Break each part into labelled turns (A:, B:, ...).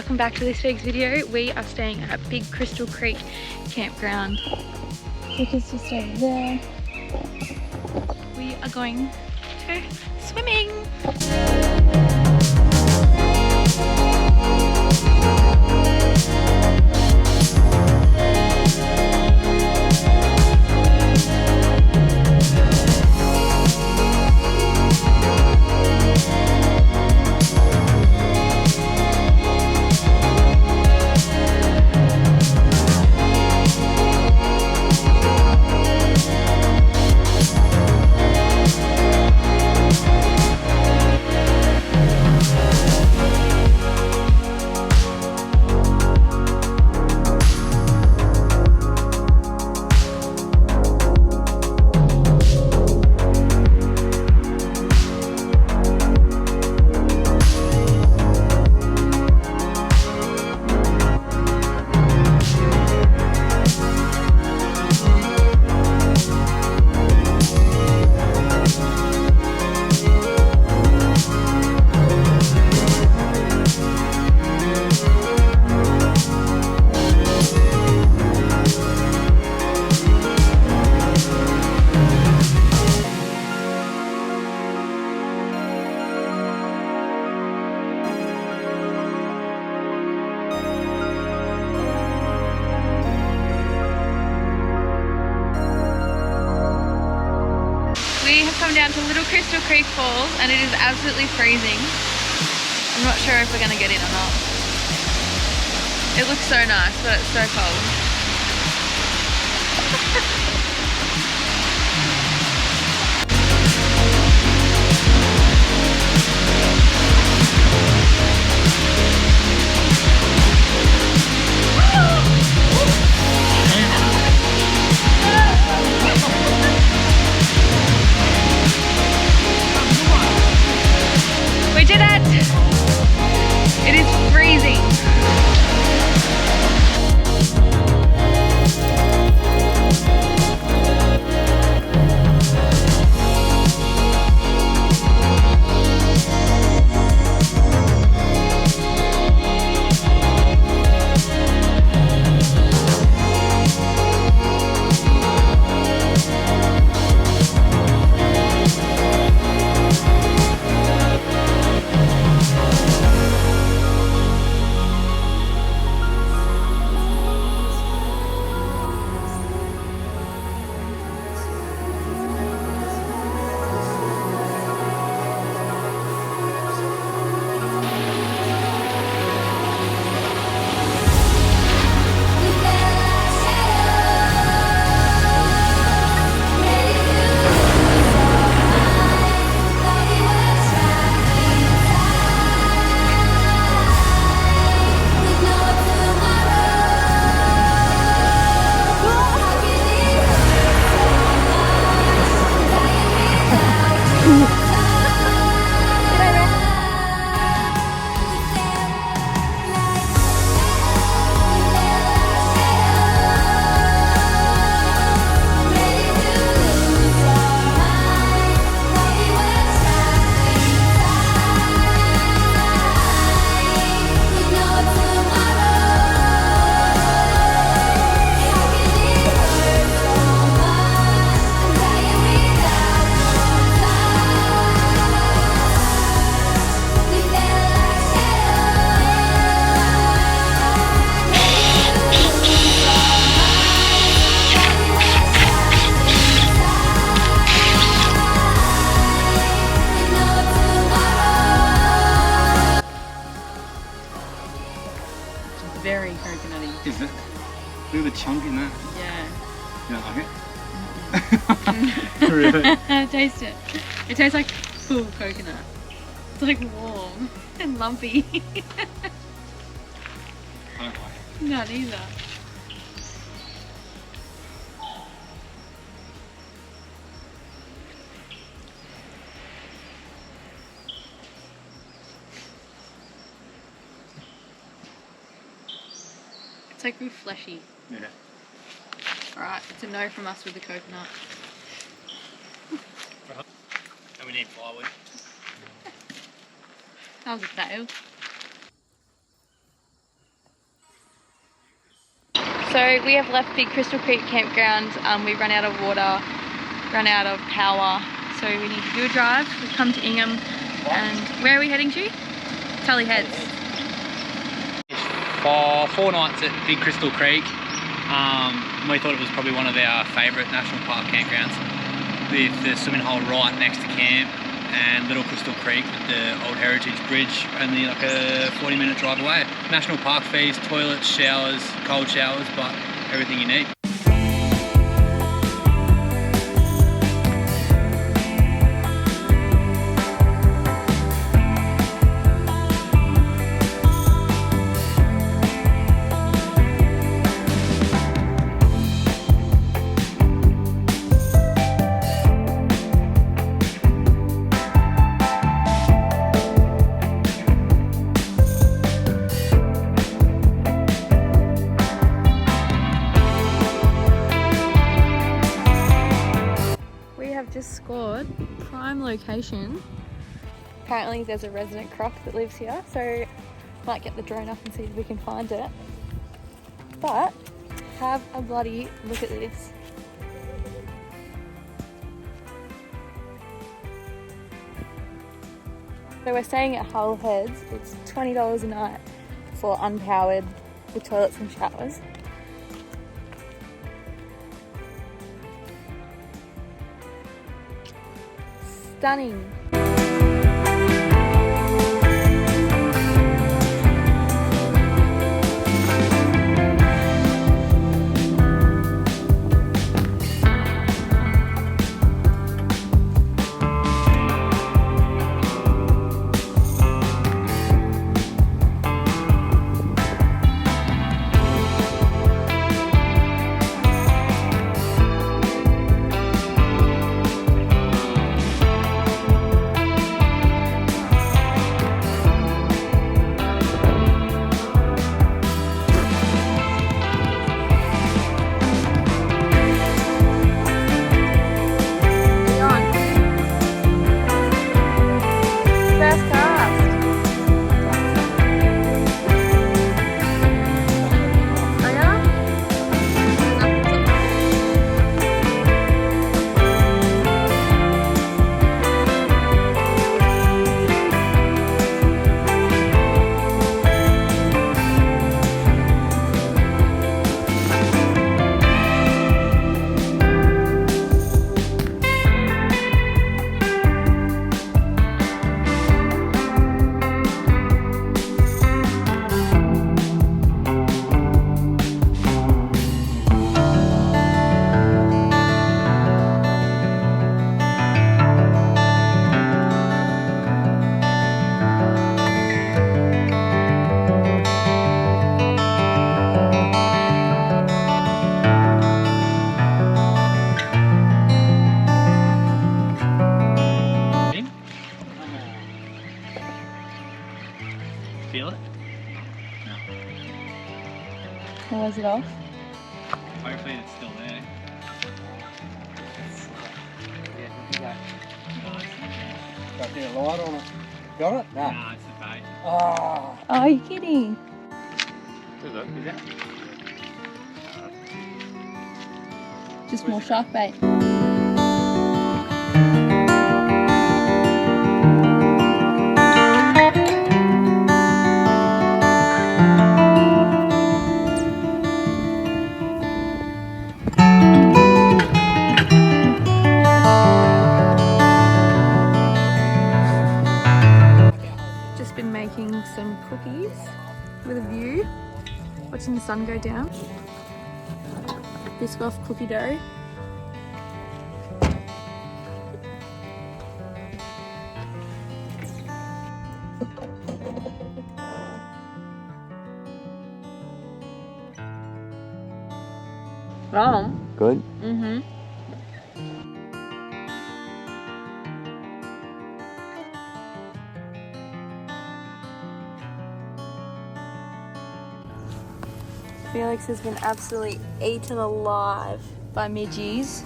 A: welcome back to this week's video. We are staying at Big Crystal Creek campground. Vickers just over there. We are going to swimming. We have come down to Little Crystal Creek Falls and it is absolutely freezing. I'm not sure if we're going to get in or not. It looks so nice, but it's so cold. We did it! It is freezing. Very coconutty.
B: Is it? Look at the chunk in that.
A: Yeah.
B: You don't like it? Really?
A: Taste it. It tastes like full coconut. It's like warm and lumpy.
B: I don't like it.
A: No, neither. It's like real fleshy.
B: Yeah.
A: Alright, it's a no from us with the coconut.
B: And we need plywood.
A: That was a fail. So we have left Big Crystal Creek campground. We've run out of water, run out of power, so we need to do a drive. We've come to Ingham, and where are we heading to? Tully Heads.
B: For 4 nights at Big Crystal Creek. We thought it was probably one of our favourite national park campgrounds, with the swimming hole right next to camp and Little Crystal Creek with the old heritage bridge only like a 40-minute drive away. National park fees, toilets, showers, cold showers, but everything you need.
A: Just scored prime location. Apparently there's a resident croc that lives here, so might get the drone up and see if we can find it. But have a bloody look at this. So we're staying at Hull Heads. It's $20 a night for unpowered with toilets and showers. Stunning.
B: Feel it? No.
A: Or was it off?
B: Hopefully it's still there.
C: Got the light on it. Got it?
B: No, it's the bait.
C: Oh.
A: Oh, are you kidding?
B: Is that?
A: Just more shark bait. Just been making some cookies with a view, watching the sun go down. Biscoff cookie dough.
C: Good.
A: Mm-hmm. Felix has been absolutely eaten alive by midgies.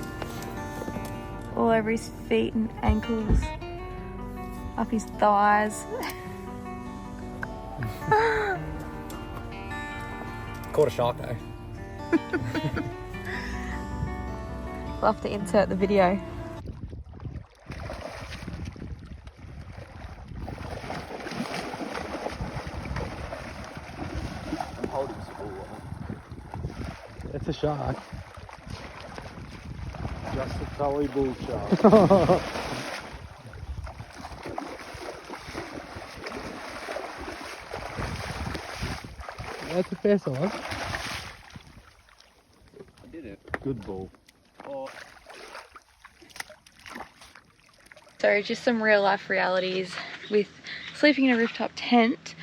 A: All over his feet and ankles, up his thighs.
C: Caught a shark though.
A: We'll have to insert the video.
B: I'm holding some bull.
C: It's a shark. Just a Tully bull shark. That's a fair size.
B: I did it.
C: Good bull.
B: Oh.
A: So just some real life realities with sleeping in a rooftop tent.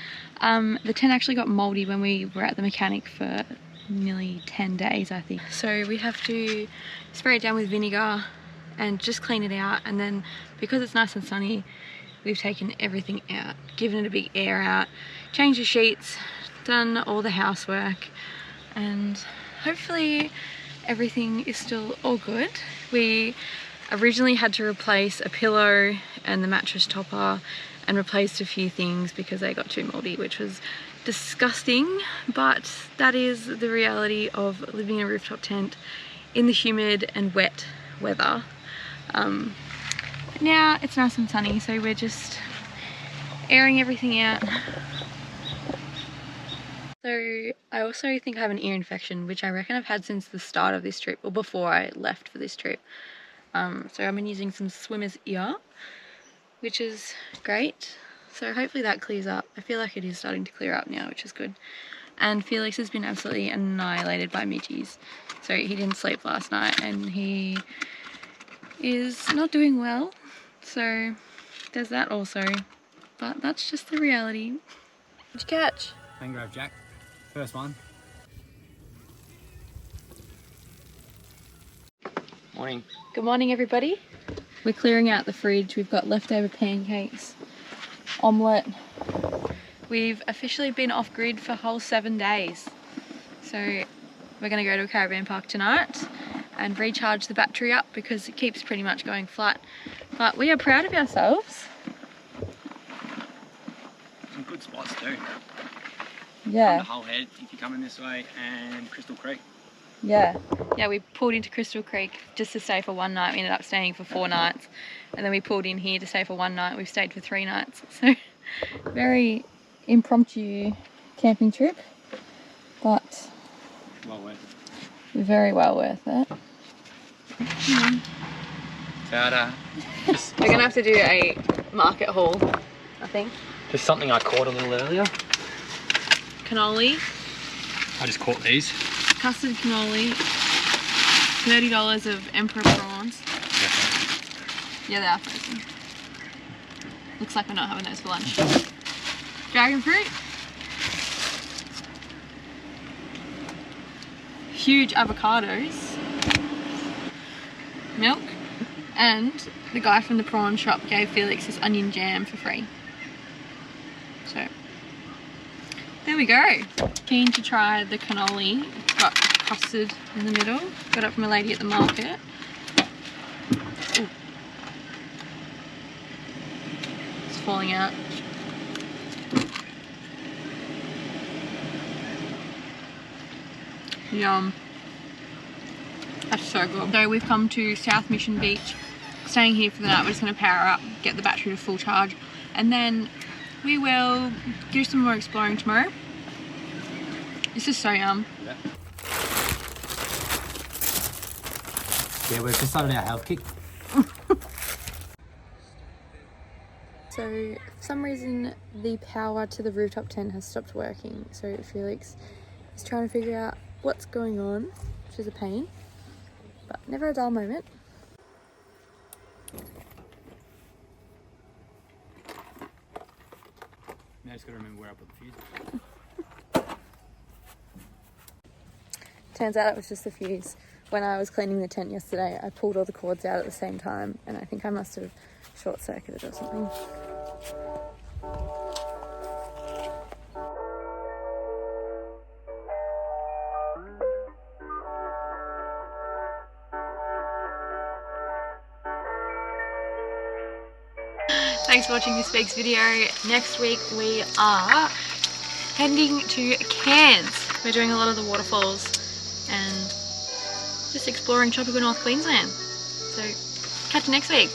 A: The tent actually got mouldy when we were at the mechanic for nearly 10 days, I think. So we have to spray it down with vinegar and just clean it out, and then because it's nice and sunny, we've taken everything out, given it a big air out, changed the sheets, done all the housework, and hopefully everything is still all good. We originally had to replace a pillow and the mattress topper and replaced a few things because they got too mouldy, which was disgusting, but that is the reality of living in a rooftop tent in the humid and wet weather. Now it's nice and sunny, so we're just airing everything out. So I also think I have an ear infection, which I reckon I've had since the start of this trip, or before I left for this trip. So I've been using some swimmer's ear, which is great. So hopefully that clears up. I feel like it is starting to clear up now, which is good. And Felix has been absolutely annihilated by midges. So he didn't sleep last night and he is not doing well. So there's that also. But that's just the reality. What'd you catch?
B: Mangrove jack. First one. Morning.
A: Good morning, everybody. We're clearing out the fridge. We've got leftover pancakes, omelette. We've officially been off grid for a whole 7 days. So we're gonna go to a caravan park tonight and recharge the battery up because it keeps pretty much going flat. But we are proud of ourselves.
B: Some good spots too.
A: Yeah.
B: The whole head if you're coming this way, and Crystal Creek.
A: Yeah, we pulled into Crystal Creek just to stay for one night. We ended up staying for 4 nights, and then we pulled in here to stay for 1 night. We've stayed for 3 nights, so very impromptu camping trip, but
B: Well worth it.
A: very well worth it.
B: So
A: We're gonna have to do a market haul, I think.
B: just something I caught a little earlier.
A: Cannoli,
B: I just caught these.
A: custard cannoli, $30 of emperor prawns. Yeah, they are frozen. Looks like we're not having those for lunch. Dragon fruit. Huge avocados. Milk. And the guy from the prawn shop gave Felix this onion jam for free. So, there we go. Keen to try the cannoli. It's got custard in the middle. Got it from a lady at the market. Ooh. It's falling out. Yum. That's so good. So we've come to South Mission Beach, staying here for the night. We're just going to power up, get the battery to full charge, and then we will do some more exploring tomorrow. This is so yum.
B: Yeah, we've just started our health kick.
A: So for some reason the power to the rooftop tent has stopped working, so Felix is trying to figure out what's going on, which is a pain, but never a dull moment.
B: Now I just got to remember where I put the fuse.
A: Turns out it was just the fuse. When I was cleaning the tent yesterday, I pulled all the cords out at the same time, and I think I must have short-circuited or something. Thanks for watching this week's video. Next week we are heading to Cairns. We're doing a lot of the waterfalls and just exploring tropical North Queensland. So catch you next week.